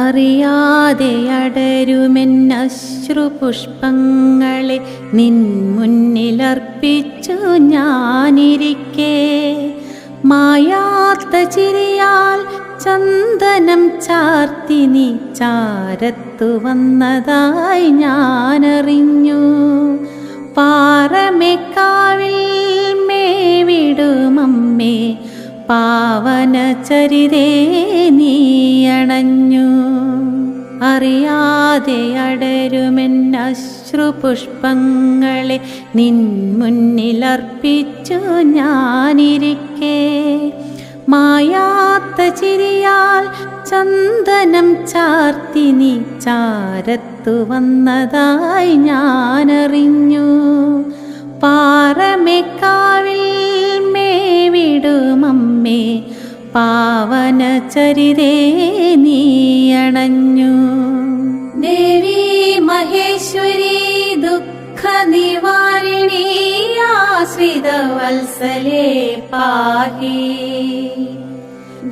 അറിയാതെ അടരുമെന്നശ്രുപുഷ്പങ്ങളെ നിൻ മുന്നിലർപ്പിച്ചു ഞാനിരിക്കെ, മായാത്ത ചിരിയാൽ ചന്ദനം ചാർത്തി നീ ചാരത്തു വന്നതായി ഞാനറിഞ്ഞു. പാറമേക്കാവിൽ മേവിടുമമ്മേ പാവന ചരിതേ നീയണഞ്ഞു. അറിയാതെ അടരുമെന്നശ്രുപുഷ്പങ്ങളെ നിൻ മുന്നിലർപ്പിച്ചു ഞാനിരിക്കെ, മായാത്ത ചിരിയാൽ ചന്ദനം ചാർത്തി നീ ചാരത്തു വന്നതായി ഞാനറിഞ്ഞു. പാറമേക്കാവിൽ മേവിടുമമ്മേ പാവന ചരിതേ നീയണഞ്ഞു. ദേവി മഹേശ്വരി ദുഃഖ നിവാരിണി ആശ്രിതവത്സലേ പാഹി.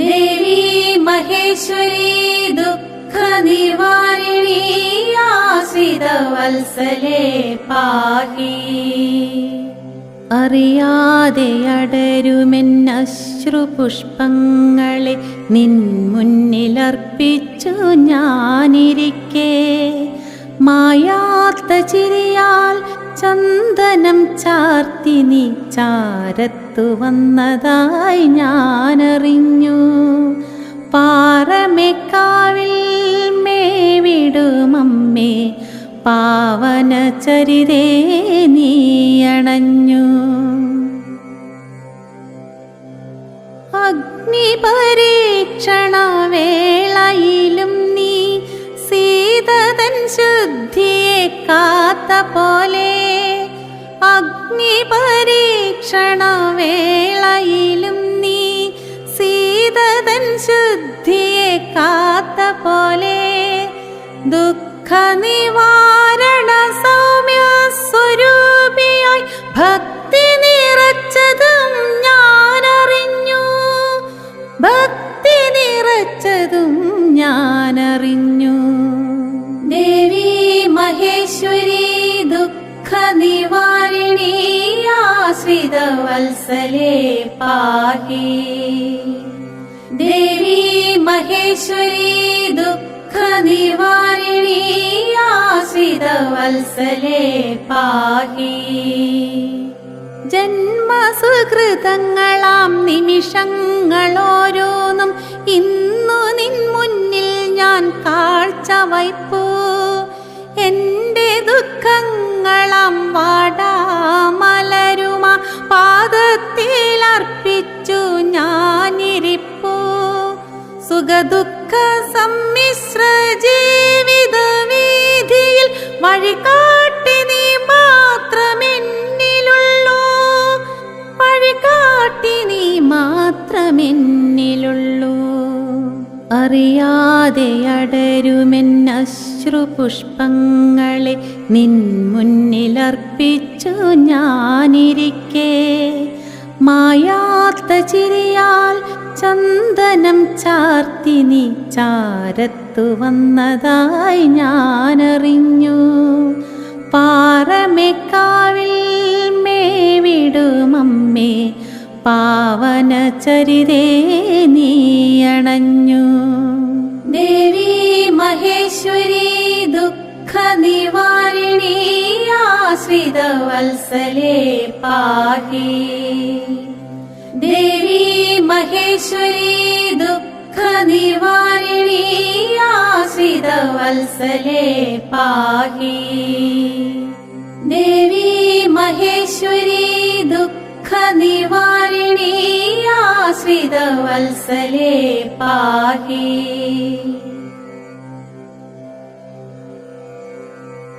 ദേവി മഹേശ്വരി ദുഃഖ നിവാരിണി ആശ്രിതവത്സലേ പാഹി. അറിയാതെ അടരുമെന്നശ്രുപുഷ്പങ്ങളെ നിൻ മുന്നിലർപ്പിച്ചു ഞാനിരിക്കെ, മായാത്ത ചിരിയാൽ ചന്ദനം ചാർത്തി നീ ചാരത്തു വന്നതായി ഞാനറിഞ്ഞു. പാറമേക്കാവിൽ മേവിടുമമ്മേ പാവന ചരിതേ നീയണഞ്ഞു. അഗ്നിപരീക്ഷണവേളയിലും നീ സീതതൻ ശുദ്ധിയെ കാത്ത പോലെ, അഗ്നിപരീക്ഷണവേളയിലും നീ സീതതൻ ശുദ്ധിയെ കാത്ത പോലെ, ദുഃഖ നിവാരണ സൗമ്യ സ്വരൂപിയായി ഭക്തി നിറച്ചതും ഞാനറിഞ്ഞു. ഭക്തി നിറച്ചതും ഞാനറിഞ്ഞു. ദേവി മഹേശ്വരി ദുഃഖ നിവാരിണി ആശ്രിതവത്സലേ പാഹി. ദേവി മഹേശ്വരി ദുഃഖ നിവാരിണി ആശ്രിതവത്സലേ പാഹി. ജന്മസുകൃതങ്ങളാം നിമിഷങ്ങളോരോന്നും ഇന്നു നിൻ മുന്നിൽ ഞാൻ കാഴ്ചവയ്പ്പു. എൻ്റെ ദുഃഖങ്ങളാം വാടാമലരുമാ പാദത്തിലർപ്പിച്ചു ഞാനിരിപ്പു. സുഖദുഃഖ സമ്മിശ്ര ജീവിത വീതിയിൽ വഴികാട്ടി നീ മാത്രമെന്നിലുള്ളൂ. വഴികാട്ടി നീ മാത്രമെന്നിലുള്ളൂ. അറിയാതെ അടരുമെന്നശ്രുപുഷ്പങ്ങളെ നിൻ മുന്നിലർപ്പിച്ചു ഞാനിരിക്കെ, മായാത്ത ചിരിയാൽ ചന്ദനം ചാർത്തി നീ ചാരത്തു വന്നതായി ഞാനറിഞ്ഞു. പാറമേക്കാവിൽ മേവിടുമമ്മേ പാവന ചരിതേ നീയണഞ്ഞു. ദേവി മഹേശ്വരി ദുഃഖ നിവാരിണി ആശ്രിതവത്സലേ പാഹി. ദേവി മഹേശ്വരി ദുഃഖ നിവാരിണി ആശ്രിതവത്സലേ പാഹി. ദേവി മഹേശ്വരി ദുഃഖ നിവാരിണി ആശ്രിതവത്സലേ പാഹി.